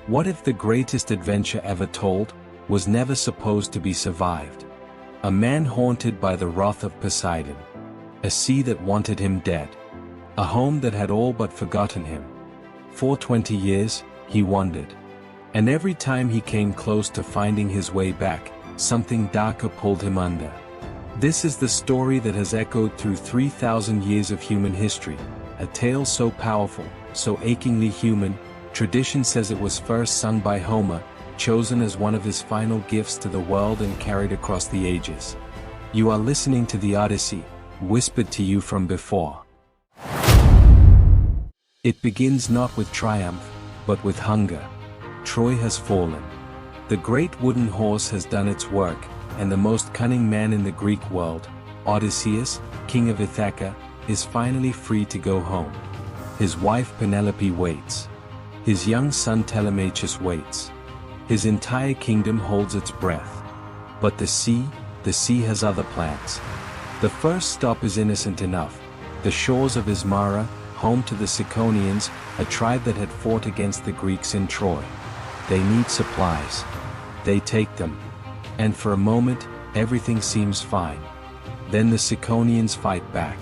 What if the greatest adventure ever told was never supposed to be survived? A man haunted by the wrath of Poseidon. A sea that wanted him dead. A home that had all but forgotten him. For 20 years, he wandered. And every time he came close to finding his way back, something darker pulled him under. This is the story that has echoed through 3,000 years of human history, a tale so powerful, so achingly human. Tradition says it was first sung by Homer, chosen as one of his final gifts to the world and carried across the ages. You are listening to the Odyssey, whispered to you from before. It begins not with triumph, but with hunger. Troy has fallen. The great wooden horse has done its work, and the most cunning man in the Greek world, Odysseus, king of Ithaca, is finally free to go home. His wife Penelope waits. His young son Telemachus waits. His entire kingdom holds its breath. But the sea has other plans. The first stop is innocent enough. The shores of Ismara, home to the Ciconians, a tribe that had fought against the Greeks in Troy. They need supplies. They take them. And for a moment, everything seems fine. Then the Ciconians fight back.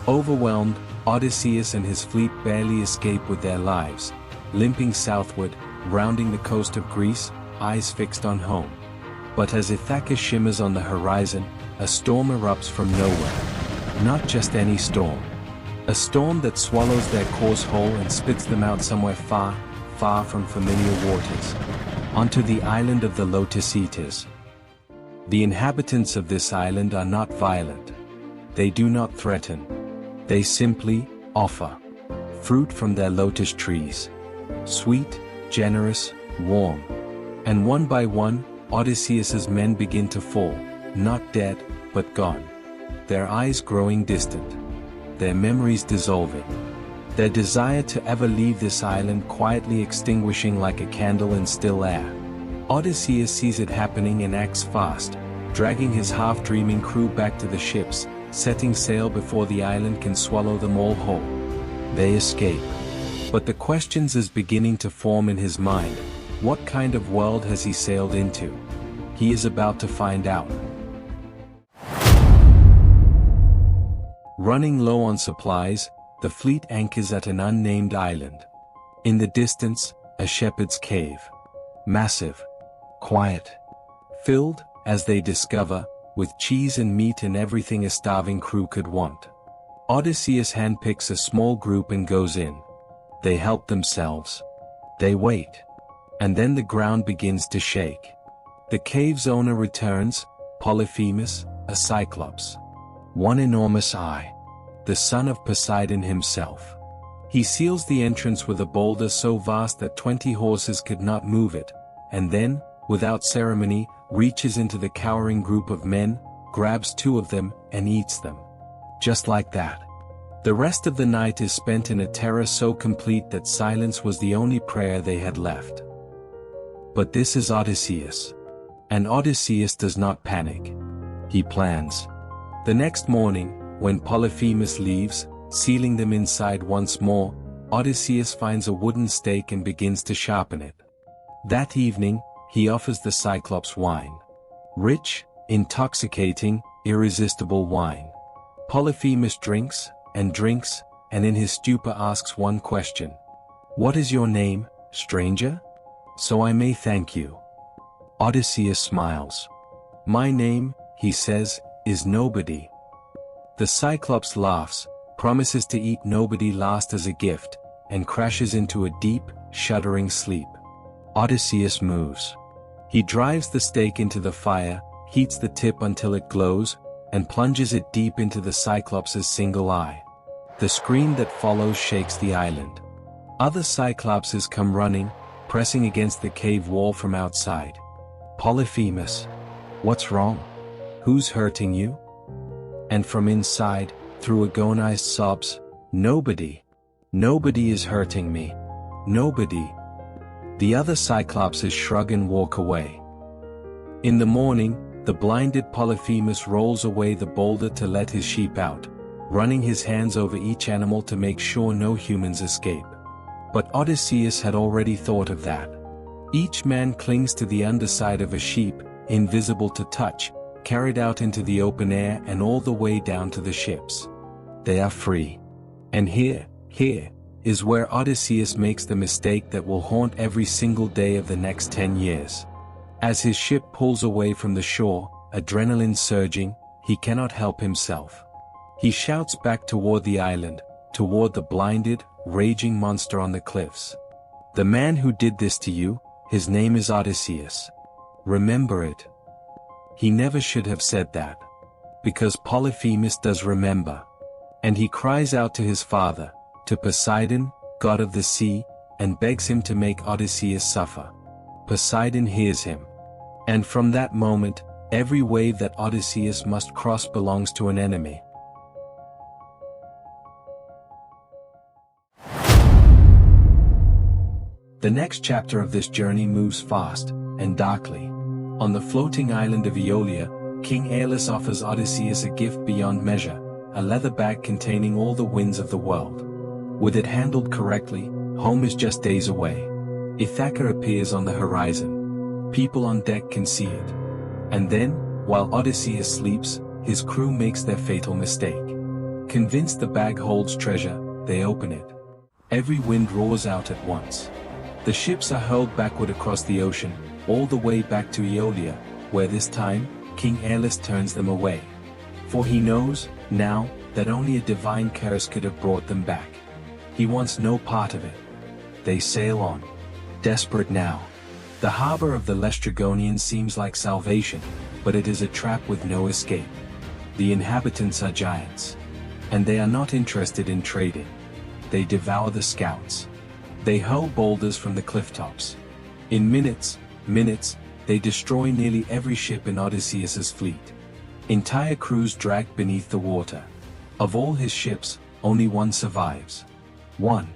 Overwhelmed, Odysseus and his fleet barely escape with their lives, limping southward, rounding the coast of Greece, eyes fixed on home. But as Ithaca shimmers on the horizon, a storm erupts from nowhere. Not just any storm. A storm that swallows their course whole and spits them out somewhere far, far from familiar waters. Onto the island of the Lotus Eaters. The inhabitants of this island are not violent. They do not threaten. They simply offer fruit from their lotus trees. Sweet, generous, warm. And one by one, Odysseus's men begin to fall, not dead, but gone. Their eyes growing distant. Their memories dissolving. Their desire to ever leave this island quietly extinguishing like a candle in still air. Odysseus sees it happening and acts fast, dragging his half-dreaming crew back to the ships, setting sail before the island can swallow them all whole. They escape. But the questions is beginning to form in his mind. What kind of world has he sailed into? He is about to find out. Running low on supplies, the fleet anchors at an unnamed island. In the distance, a shepherd's cave. Massive. Quiet. Filled, as they discover, with cheese and meat and everything a starving crew could want. Odysseus handpicks a small group and goes in. They help themselves. They wait. And then the ground begins to shake. The cave's owner returns, Polyphemus, a Cyclops. One enormous eye. The son of Poseidon himself. He seals the entrance with a boulder so vast that 20 horses could not move it, and then, without ceremony, reaches into the cowering group of men, grabs 2 of them, and eats them. Just like that. The rest of the night is spent in a terror so complete that silence was the only prayer they had left. But this is Odysseus. And Odysseus does not panic. He plans. The next morning, when Polyphemus leaves, sealing them inside once more, Odysseus finds a wooden stake and begins to sharpen it. That evening, he offers the Cyclops wine. Rich, intoxicating, irresistible wine. Polyphemus drinks, and in his stupor asks one question. What is your name, stranger? So I may thank you. Odysseus smiles. My name, he says, is Nobody. The Cyclops laughs, promises to eat Nobody last as a gift, and crashes into a deep, shuddering sleep. Odysseus moves. He drives the stake into the fire, heats the tip until it glows, and plunges it deep into the Cyclops' single eye. The scream that follows shakes the island. Other Cyclopses come running, pressing against the cave wall from outside. Polyphemus. What's wrong? Who's hurting you? And from inside, through agonized sobs, Nobody. Nobody is hurting me. Nobody. The other Cyclopses shrug and walk away. In the morning, the blinded Polyphemus rolls away the boulder to let his sheep out, running his hands over each animal to make sure no humans escape. But Odysseus had already thought of that. Each man clings to the underside of a sheep, invisible to touch, carried out into the open air and all the way down to the ships. They are free. And here is where Odysseus makes the mistake that will haunt every single day of the next 10 years. As his ship pulls away from the shore, adrenaline surging, he cannot help himself. He shouts back toward the island, toward the blinded, raging monster on the cliffs. The man who did this to you, his name is Odysseus. Remember it. He never should have said that. Because Polyphemus does remember. And he cries out to his father, to Poseidon, god of the sea, and begs him to make Odysseus suffer. Poseidon hears him. And from that moment, every wave that Odysseus must cross belongs to an enemy. The next chapter of this journey moves fast and darkly. On the floating island of Aeolia, King Aeolus offers Odysseus a gift beyond measure, a leather bag containing all the winds of the world. With it handled correctly, home is just days away. Ithaca appears on the horizon. People on deck can see it. And then, while Odysseus sleeps, his crew makes their fatal mistake. Convinced the bag holds treasure, they open it. Every wind roars out at once. The ships are hurled backward across the ocean, all the way back to Aeolia, where this time, King Aeolus turns them away. For he knows, now, that only a divine curse could have brought them back. He wants no part of it. They sail on. Desperate now. The harbor of the Laestrygonians seems like salvation, but it is a trap with no escape. The inhabitants are giants. And they are not interested in trading. They devour the scouts. They hurl boulders from the cliff tops. In minutes, they destroy nearly every ship in Odysseus's fleet. Entire crews dragged beneath the water. Of all his ships, only one survives. One.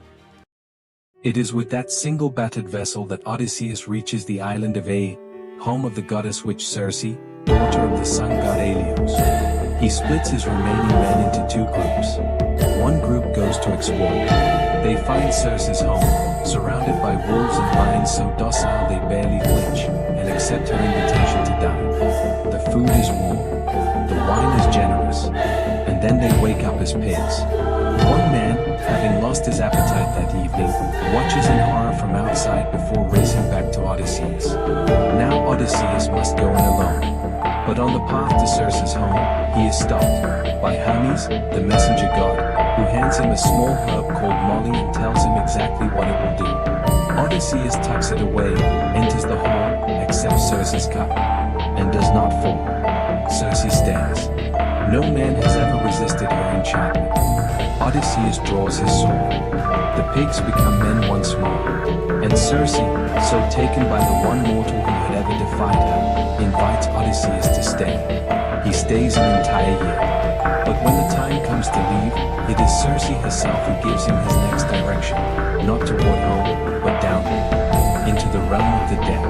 It is with that single battered vessel that Odysseus reaches the island of Aea, home of the goddess witch Circe, daughter of the sun god Helios. He splits his remaining men into two groups. One group goes to explore. They find Circe's home, surrounded by wolves and lions so docile they barely flinch, and accept her invitation to dine. The food is warm. The wine is generous. And then they wake up as pigs. One man, having lost his appetite that evening, watches in horror from outside before racing back to Odysseus. Now Odysseus must go in alone. But on the path to Circe's home, he is stopped by Hermes, the messenger god, who hands him a small herb called Molly and tells him exactly what it will do. Odysseus tucks it away, enters the hall, accepts Circe's cup, and does not fall. Circe stares. No man has ever resisted her enchantment. Odysseus draws his sword. The pigs become men once more. And Circe, so taken by the one mortal who had ever defied her, invites Odysseus to stay. He stays an entire year. But when the time comes to leave, it is Circe herself who gives him his next direction, not toward home, but downward, into the realm of the dead.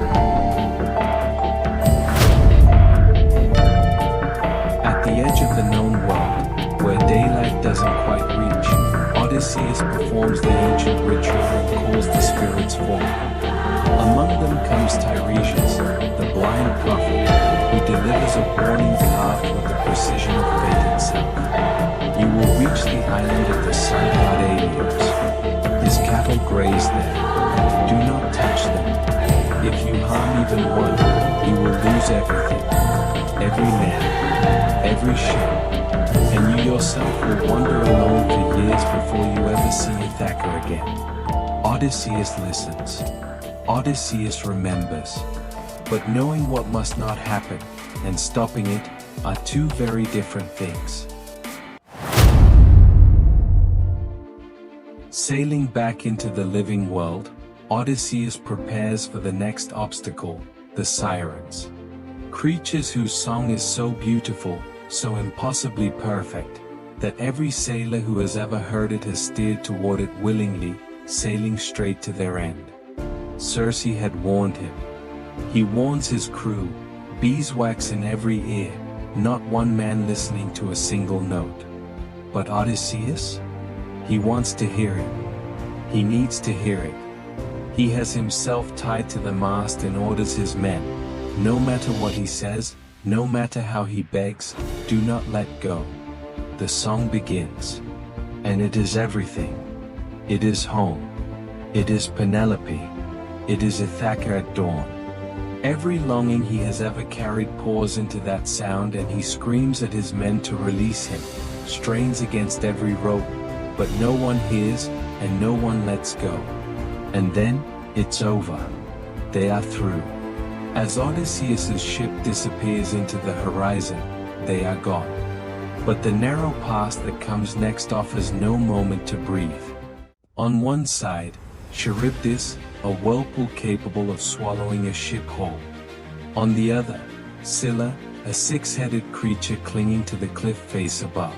At the edge of the known world, where daylight doesn't quite reach, Odysseus performs the ancient ritual and calls the spirits forth. Among them comes Tiresias, the blind prophet, who delivers a warning carved with the precision of fate itself. You will reach the island of the sun god Helios. His cattle graze there. Do not touch them. If you harm even one, you will lose everything. Every man, every ship, and you yourself will wander alone for years before you ever see Ithaca again. Odysseus listens. Odysseus remembers. But knowing what must not happen, and stopping it, are two very different things. Sailing back into the living world, Odysseus prepares for the next obstacle, the Sirens. Creatures whose song is so beautiful, so impossibly perfect, that every sailor who has ever heard it has steered toward it willingly, sailing straight to their end. Circe had warned him. He warns his crew, beeswax in every ear, not one man listening to a single note. But Odysseus? He wants to hear it. He needs to hear it. He has himself tied to the mast and orders his men, no matter what he says, no matter how he begs, do not let go. The song begins. And it is everything. It is home. It is Penelope. It is Ithaca at dawn. Every longing he has ever carried pours into that sound, and he screams at his men to release him, strains against every rope, but no one hears, and no one lets go. And then, it's over. They are through. As Odysseus's ship disappears into the horizon, they are gone. But the narrow pass that comes next offers no moment to breathe. On one side, Charybdis, a whirlpool capable of swallowing a ship whole. On the other, Scylla, a six-headed creature clinging to the cliff face above.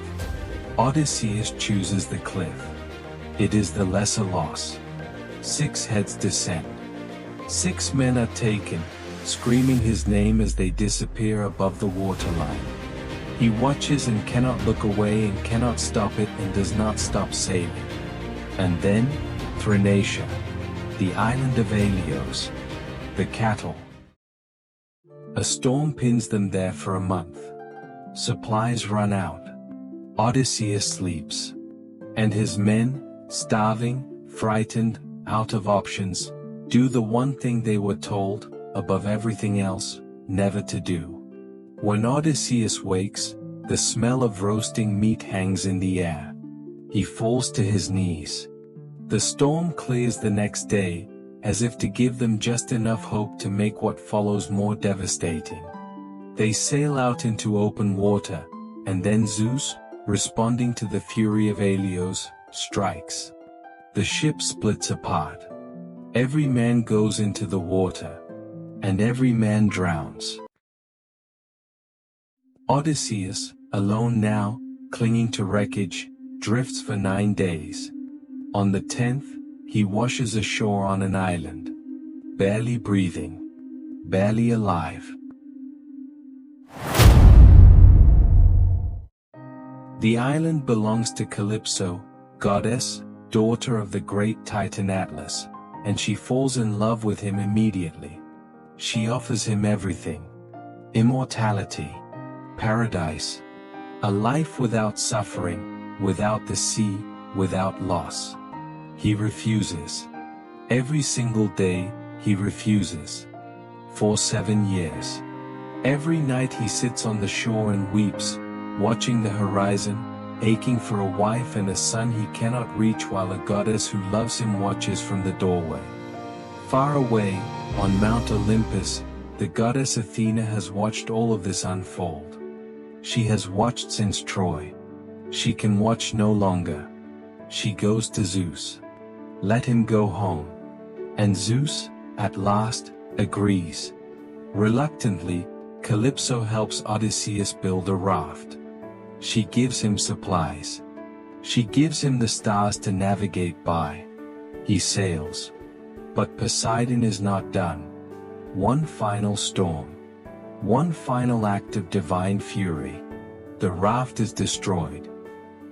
Odysseus chooses the cliff. It is the lesser loss. 6 heads descend. 6 men are taken, screaming his name as they disappear above the waterline. He watches and cannot look away and cannot stop it and does not stop sailing. And then, Thrinacia, the island of Helios, the cattle. A storm pins them there for a month. Supplies run out. Odysseus sleeps. And his men, starving, frightened, out of options, do the one thing they were told, above everything else, never to do. When Odysseus wakes, the smell of roasting meat hangs in the air. He falls to his knees. The storm clears the next day, as if to give them just enough hope to make what follows more devastating. They sail out into open water, and then Zeus, responding to the fury of Helios, strikes. The ship splits apart. Every man goes into the water. And every man drowns. Odysseus, alone now, clinging to wreckage, drifts for 9 days. On the 10th, he washes ashore on an island. Barely breathing. Barely alive. The island belongs to Calypso, goddess, daughter of the great Titan Atlas, and she falls in love with him immediately. She offers him everything. Immortality. Paradise. A life without suffering, without the sea, without loss. He refuses. Every single day, he refuses. For 7 years. Every night he sits on the shore and weeps, watching the horizon, aching for a wife and a son he cannot reach, while a goddess who loves him watches from the doorway. Far away, on Mount Olympus, the goddess Athena has watched all of this unfold. She has watched since Troy. She can watch no longer. She goes to Zeus. Let him go home. And Zeus, at last, agrees. Reluctantly, Calypso helps Odysseus build a raft. She gives him supplies. She gives him the stars to navigate by. He sails. But Poseidon is not done. One final storm. One final act of divine fury. The raft is destroyed.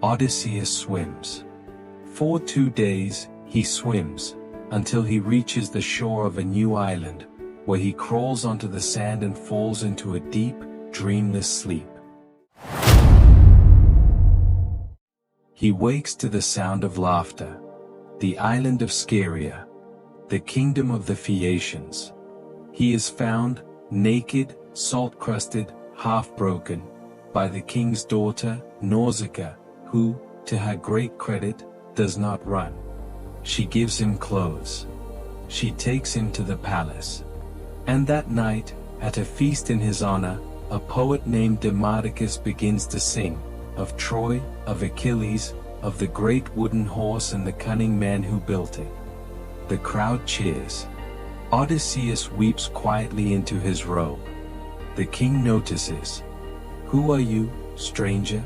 Odysseus swims. For 2 days, he swims, until he reaches the shore of a new island, where he crawls onto the sand and falls into a deep, dreamless sleep. He wakes to the sound of laughter. The island of Scheria. The kingdom of the Phaeacians. He is found, naked, salt-crusted, half-broken, by the king's daughter, Nausicaa, who, to her great credit, does not run. She gives him clothes. She takes him to the palace. And that night, at a feast in his honor, a poet named Demodocus begins to sing, of Troy, of Achilles, of the great wooden horse and the cunning man who built it. The crowd cheers. Odysseus weeps quietly into his robe. The king notices. Who are you, stranger?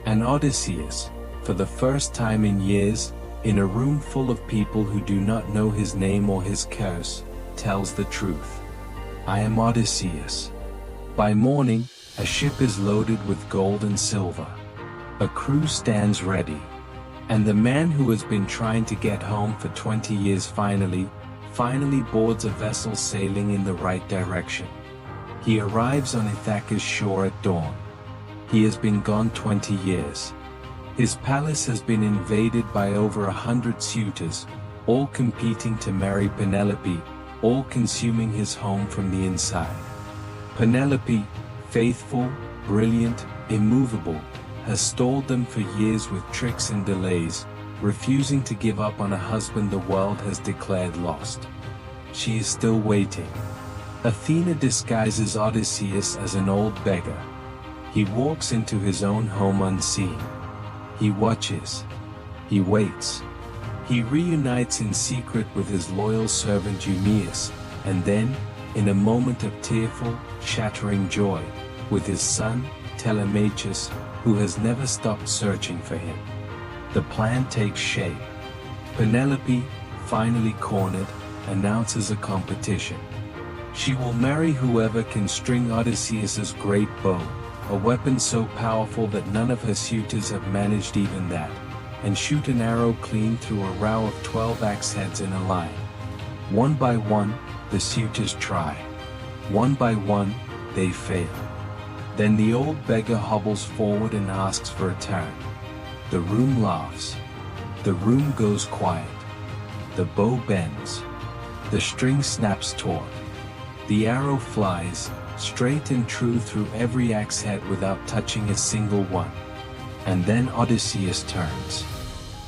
And Odysseus, for the first time in years, in a room full of people who do not know his name or his curse, tells the truth. I am Odysseus. By morning, a ship is loaded with gold and silver. A crew stands ready. And the man who has been trying to get home for 20 years finally boards a vessel sailing in the right direction. He arrives on Ithaca's shore at dawn. He has been gone 20 years. His palace has been invaded by over 100 suitors, all competing to marry Penelope, all consuming his home from the inside. Penelope, faithful, brilliant, immovable, has stalled them for years with tricks and delays, refusing to give up on a husband the world has declared lost. She is still waiting. Athena disguises Odysseus as an old beggar. He walks into his own home unseen. He watches. He waits. He reunites in secret with his loyal servant Eumaeus, and then, in a moment of tearful, shattering joy, with his son, Telemachus, who has never stopped searching for him. The plan takes shape. Penelope, finally cornered, announces a competition. She will marry whoever can string Odysseus's great bow, a weapon so powerful that none of her suitors have managed even that, and shoot an arrow clean through a row of 12 axe heads in a line. One by one, the suitors try. One by one, they fail. Then the old beggar hobbles forward and asks for a turn. The room laughs. The room goes quiet. The bow bends. The string snaps taut. The arrow flies, straight and true through every axe head without touching a single one. And then Odysseus turns.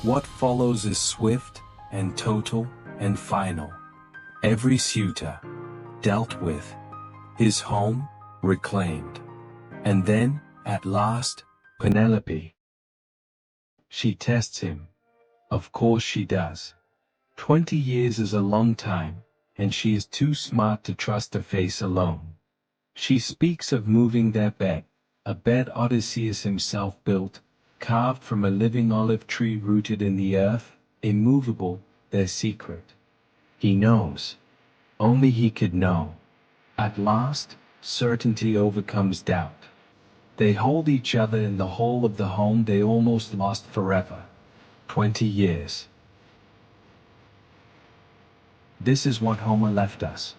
What follows is swift, and total, and final. Every suitor dealt with. His home reclaimed. And then, at last, Penelope. She tests him. Of course she does. 20 years is a long time, and she is too smart to trust a face alone. She speaks of moving their bed, a bed Odysseus himself built, carved from a living olive tree rooted in the earth, immovable, their secret. He knows. Only he could know. At last, certainty overcomes doubt. They hold each other in the hall of the home they almost lost forever. 20 years. This is what Homer left us.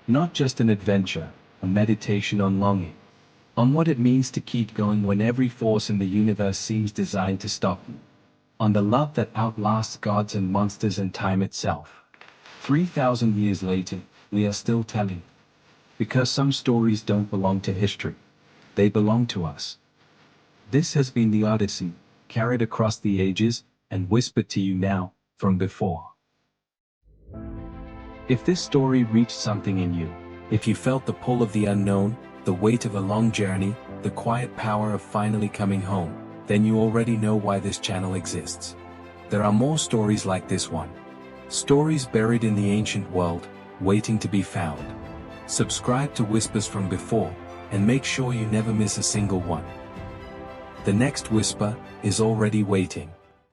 Not just an adventure, a meditation on longing. On what it means to keep going when every force in the universe seems designed to stop you. On the love that outlasts gods and monsters and time itself. 3,000 years later, we are still telling. Because some stories don't belong to history. They belong to us. This has been the Odyssey, carried across the ages, and whispered to you now, from before. If this story reached something in you, if you felt the pull of the unknown, the weight of a long journey, the quiet power of finally coming home, then you already know why this channel exists. There are more stories like this one. Stories buried in the ancient world, waiting to be found. Subscribe to Whispers from Before, and make sure you never miss a single one. The next whisper is already waiting.